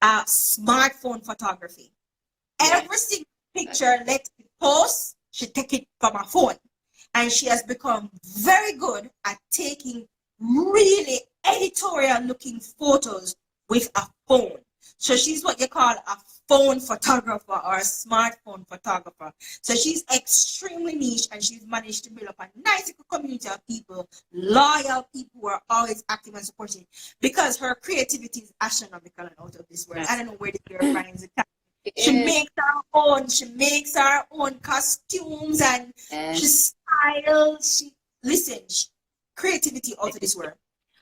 Smartphone photography. Every single picture Lexi posts, she take it from her phone, and she has become very good at taking really editorial looking photos with a phone. So she's what you call a phone photographer or a smartphone photographer. So she's extremely niche, and she's managed to build up a nice community of people, loyal people who are always active and supporting, because her creativity is astronomical and out of this world. I don't know where the girl finds it. She makes her own costumes, and she styles. Creativity out of this world.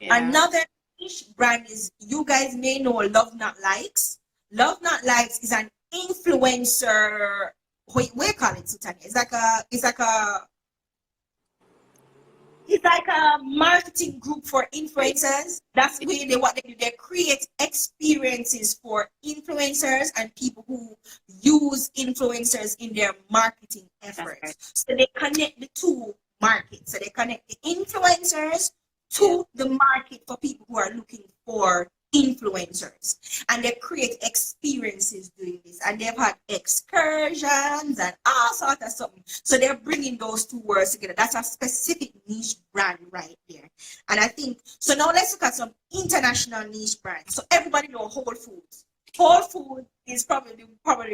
Yeah. Another niche brand is, you guys may know, Love Not Likes. Love Not Likes is an influencer. What do you call it, Sutania? It's like a marketing group for influencers. That's really what they do. They create experiences for influencers and people who use influencers in their marketing efforts. So they connect the two markets. So they connect the influencers to the market for people who are looking for influencers, and they create experiences doing this, and they've had excursions and all sorts of something. So they're bringing those two words together. That's a specific niche brand right there. And I think so. Now let's look at some international niche brands. So everybody know Whole Foods. Whole Foods is probably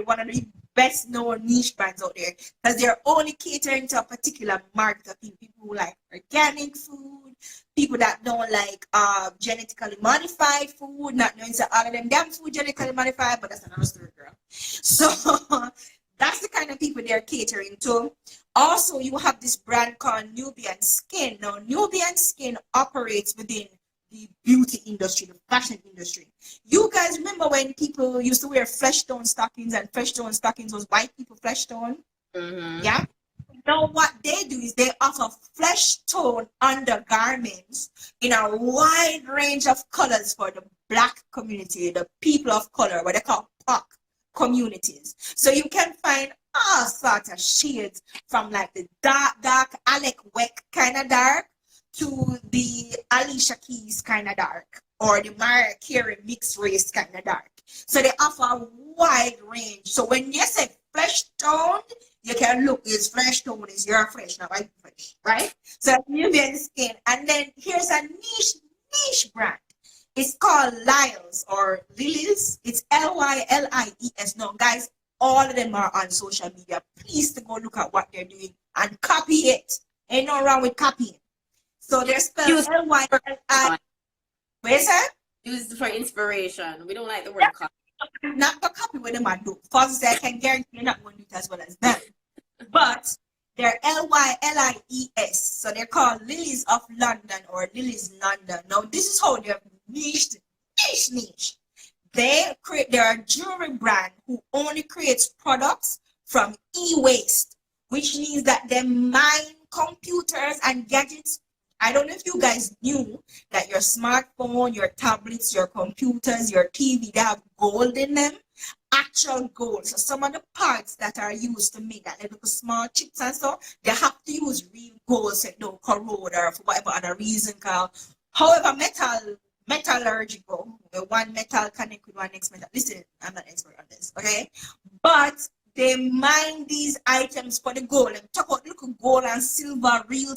one of the best known niche brands out there, because they're only catering to a particular market of people who like organic food, people that don't like genetically modified food, not knowing that all of them damn food genetically modified, but that's another story, girl. So that's the kind of people they're catering to. Also, you have this brand called Nubian Skin. Now, Nubian Skin operates within the beauty industry, the fashion industry. You guys remember when people used to wear flesh tone stockings, and flesh tone stockings was white people flesh tone? Mm-hmm. Yeah. Now what they do is they offer flesh tone undergarments in a wide range of colors for the Black community, the people of color, what they call POC communities. So you can find all sorts of shades, from like the dark Alec Weck kind of dark to the Alicia Keys kind of dark, or the Mariah Carey mixed race kind of dark. So they offer a wide range. So when you say flesh tone, you can look, is flesh tone, is your flesh, not white flesh, right? So Nubian Skin. And then here's a niche brand. It's called Lyles or Lilies. It's Lyles. Now, guys, all of them are on social media. Please to go look at what they're doing and copy it. Ain't no wrong with copying. So they're spelled Lyli. Where's that? Used for inspiration. We don't like the word copy. Not for copy what them I do. First, I can guarantee you're not going to do it as well as them. But they're Lylies. So they're called Lilies of London or Lilies London. Now, this is how they're niche. They're a jewelry brand who only creates products from e-waste, which means that they mine computers and gadgets. I don't know if you guys knew that your smartphone, your tablets, your computers, your TV, they have gold in them. Actual gold. So some of the parts that are used to make that little small chips and stuff, they have to use real gold so it don't corrode or for whatever other reason. However, metallurgical, one metal connect with one next metal. Listen, I'm not expert on this, okay? But they mine these items for the gold and talk about little gold and silver, real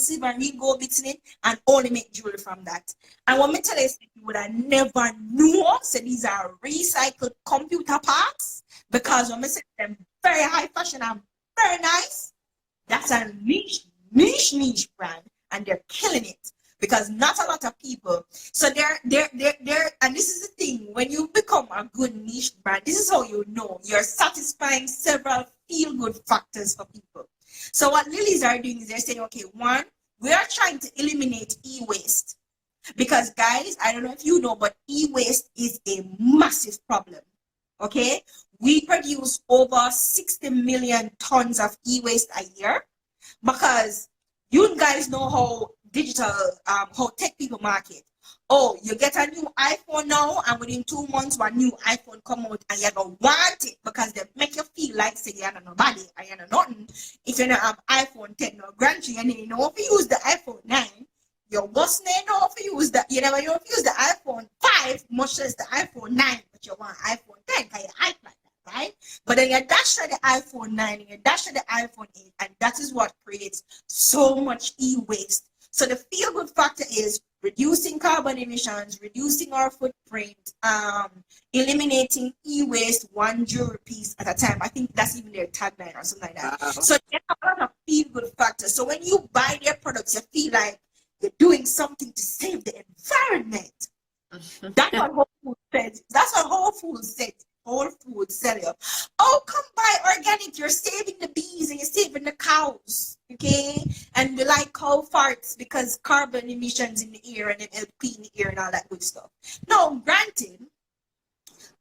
gold bits in it, and only make jewelry from that. And what me tell you, you would have never knew. So these are recycled computer parts because when I say them very high fashion and very nice, that's a niche brand, and they're killing it. Because not a lot of people, so they're, and this is the thing, when you become a good niche brand, this is how you know you're satisfying several feel-good factors for people. So what Lilies are doing is they're saying, okay, one, we are trying to eliminate e-waste. Because guys, I don't know if you know, but e-waste is a massive problem, okay? We produce over 60 million tons of e-waste a year because you guys know how digital, how tech people market. Oh, you get a new iPhone now, and within 2 months, one new iPhone come out, and you're gonna want it because they make you feel like say you're not nobody, and you're not nothing. If you don't have iPhone 10 or grandchildren, and you know if you use the iPhone 9, your boss know if you use the you never know if you use the iPhone 5, much less the iPhone 9, but you want iPhone 10 because you hype like that, right? But then you dash at the iPhone 9 and you dash at the iPhone 8, and that is what creates so much e-waste. So the feel-good factor is reducing carbon emissions, reducing our footprint, eliminating e-waste one jewelry piece at a time. I think that's even their tagline or something like that. So they have a lot of feel-good factors. So when you buy their products, you feel like you're doing something to save the environment. That's what Whole Foods says. That's what Whole Foods says. Whole Foods sell you. Oh, come buy organic. You're saving the bees and you're saving the cows. Okay? And we like cow farts because carbon emissions in the air and MLP in the air and all that good stuff. Now, granted,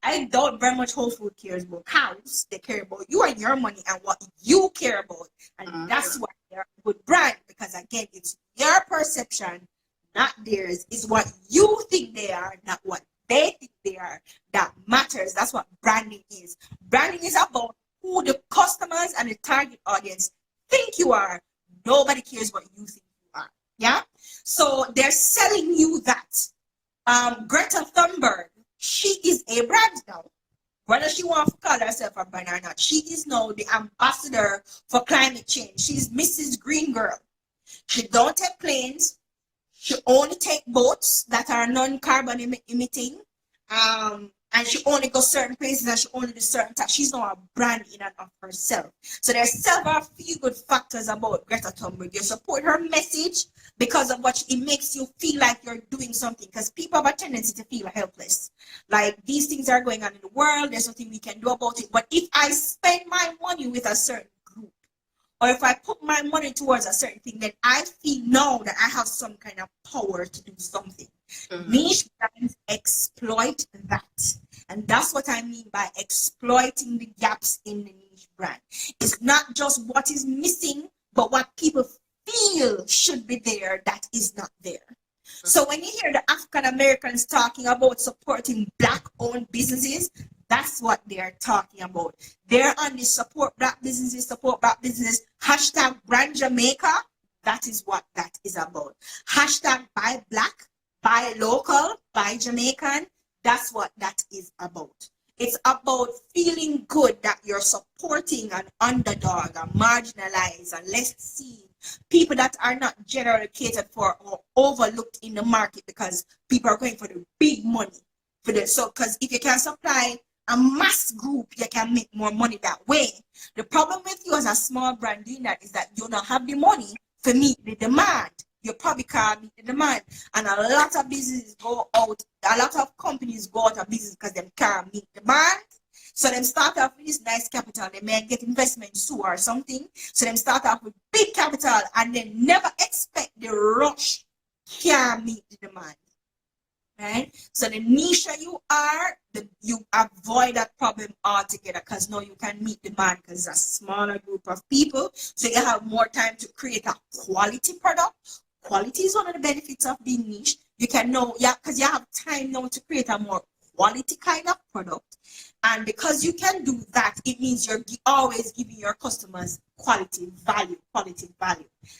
I doubt very much Whole Foods cares about cows. They care about you and your money and what you care about. And that's why they're a good brand. Because again, it's your perception, not theirs. It's what you think they are, not what they think they are, that matters. That's what branding is. Branding is about who the customers and the target audience think you are. Nobody cares what you think you are. Yeah? So they're selling you that. Greta Thunberg, she is a brand now. Whether she wants to call herself a brand or not, she is now the ambassador for climate change. She's Mrs. Green Girl. She don't take planes. She only take boats that are non-carbon emitting, and she only goes certain places and she only does certain tasks. She's not a brand in and of herself. So there's several feel-good factors about Greta Thunberg. You support her message because of what it makes you feel like you're doing something. Because people have a tendency to feel helpless. Like these things are going on in the world. There's nothing we can do about it. But if I spend my money with a certain group, or if I put my money towards a certain thing, then I feel now that I have some kind of power to do something. Niche brands exploit that. And that's what I mean by exploiting the gaps in the niche brand. It's not just what is missing, but what people feel should be there that is not there. So when you hear the African Americans talking about supporting Black-owned businesses, that's what they're talking about. They're on the support Black businesses, hashtag brand Jamaica. That is what that is about. Hashtag buy Black, buy local, buy Jamaican. That's what that is about. It's about feeling good that you're supporting an underdog, a marginalized, a less seen, people that are not generally catered for or overlooked in the market because people are going for the big money. So, because if you can supply a mass group, you can make more money that way. The problem with you as a small brand doing that is that you don't have the money to meet the demand. You probably can't meet the demand. And a lot of businesses go out, a lot of companies go out of business because they can't meet demand. So them start off with this nice capital, they may get investment too or something. So them start off with big capital and then never expect the rush can't meet the demand. Right? So the niche you are, you avoid that problem altogether because now you can meet demand because it's a smaller group of people. So you have more time to create a quality product. Quality is one of the benefits of being niche. You can know, yeah, because you have time now to create a more quality kind of product. And because you can do that, it means you're always giving your customers quality value.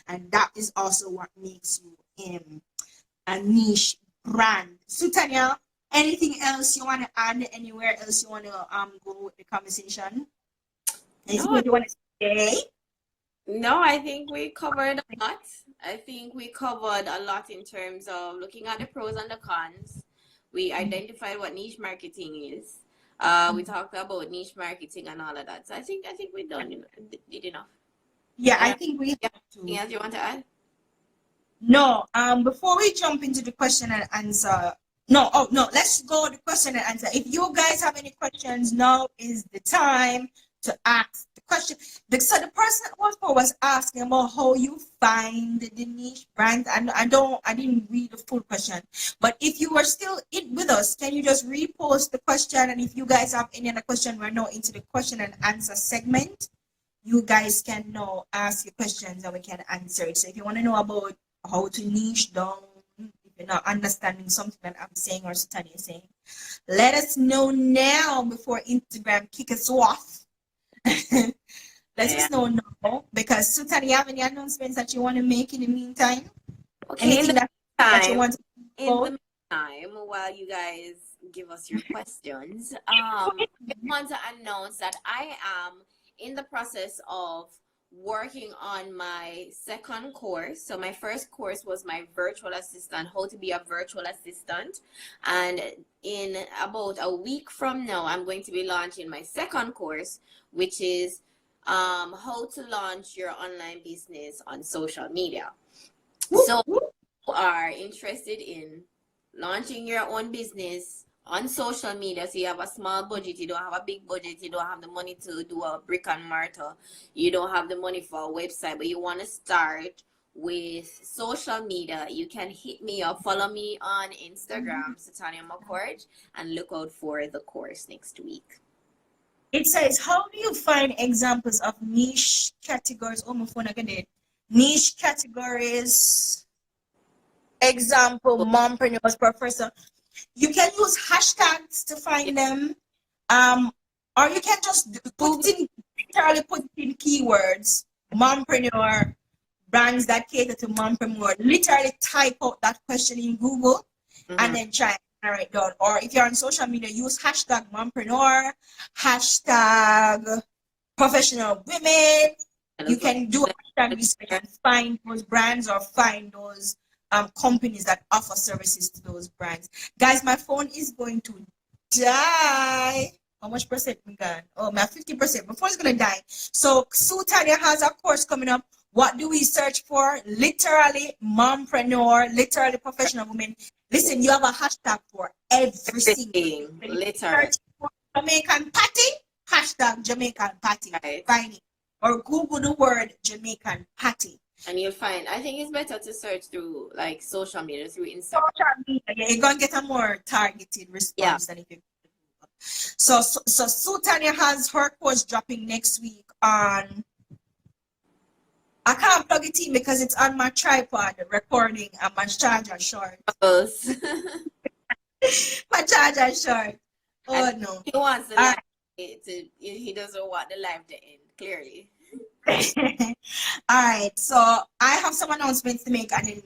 And that is also what makes you a niche brand. So Tanya, anything else you want to add? Anywhere else you want to go with the conversation? Anything you want to say? No, I think we covered a lot. I think we covered a lot in terms of looking at the pros and the cons. We identified what niche marketing is. We talked about niche marketing and all of that. So I think we did enough. Yeah, I think we have to. Anything else you want to add? No, before we jump into the question and answer, let's go to the question and answer. If you guys have any questions, now is the time to ask the question. So the person was asking about how you find the niche brand, and I didn't read the full question. But if you are still with us, can you just repost the question? And if you guys have any other question, we're now into the question and answer segment. You guys can now ask your questions and we can answer it. So if you want to know about how to niche down, if you're not understanding something that I'm saying or Sutanya is saying, let us know now before Instagram kick us off. Let us know now, because Sutanya, you have any announcements that you want to make in the meantime? Okay, anything that you want to in the meantime, while you guys give us your questions, I want to announce that I am in the process of working on my second course. So my first course was my virtual assistant, how to be a virtual assistant. And in about a week from now, I'm going to be launching my second course, which is how to launch your online business on social media. So if you are interested in launching your own business on social media, so you have a small budget, you don't have a big budget, you don't have the money to do a brick and mortar, you don't have the money for a website, but you want to start with social media, you can hit me up, follow me on Instagram, Sutanya McCord, and look out for the course next week. It says, how do you find examples of niche categories? Oh, my phone again. Niche categories, example, mompreneurs, professor. You can use hashtags to find them, or you can just literally put in keywords, mompreneur, brands that cater to mompreneur. Literally type out that question in Google and then try and narrow it down. Or if you're on social media, use hashtag mompreneur, hashtag professional women. You can do a hashtag research and find those brands or find those companies that offer services to those brands. Guys, my phone is going to die. How much percent we got? Oh, my 50%. My phone is going to die. So Sutanya has a course coming up. What do we search for? Literally mompreneur, literally professional women. Listen, you have a hashtag for everything. Literally. Jamaican patty, hashtag Jamaican patty. Right. Find it. Or Google the word Jamaican patty. And you'll find, I think it's better to search through like social media, through Instagram. Social media, you're going to get a more targeted response than if you Google. So Sutanya has her course dropping next week on, I can't plug it in because it's on my tripod recording and my charger short. My charger short. Oh no. He wants the live he doesn't want the live to end, clearly. All right, so I have some announcements to make and then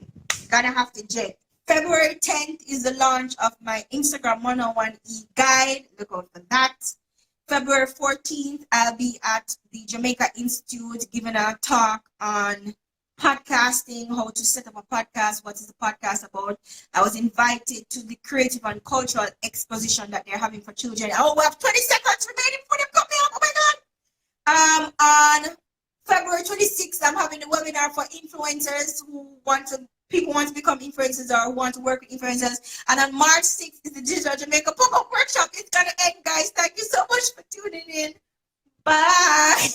gonna have to jet. February 10th is the launch of my Instagram 101 e-guide. Look out for that. February 14th, I'll be at the Jamaica Institute giving a talk on podcasting, how to set up a podcast, what is the podcast about. I was invited to the creative and cultural exposition that they're having for children. Oh, we have 20 seconds remaining for them coming up. Oh my God. On February 26th, I'm having a webinar for influencers people want to become influencers or want to work with influencers. And on March 6th is the Digital Jamaica pop-up workshop. It's gonna end, guys. Thank you so much for tuning in. Bye.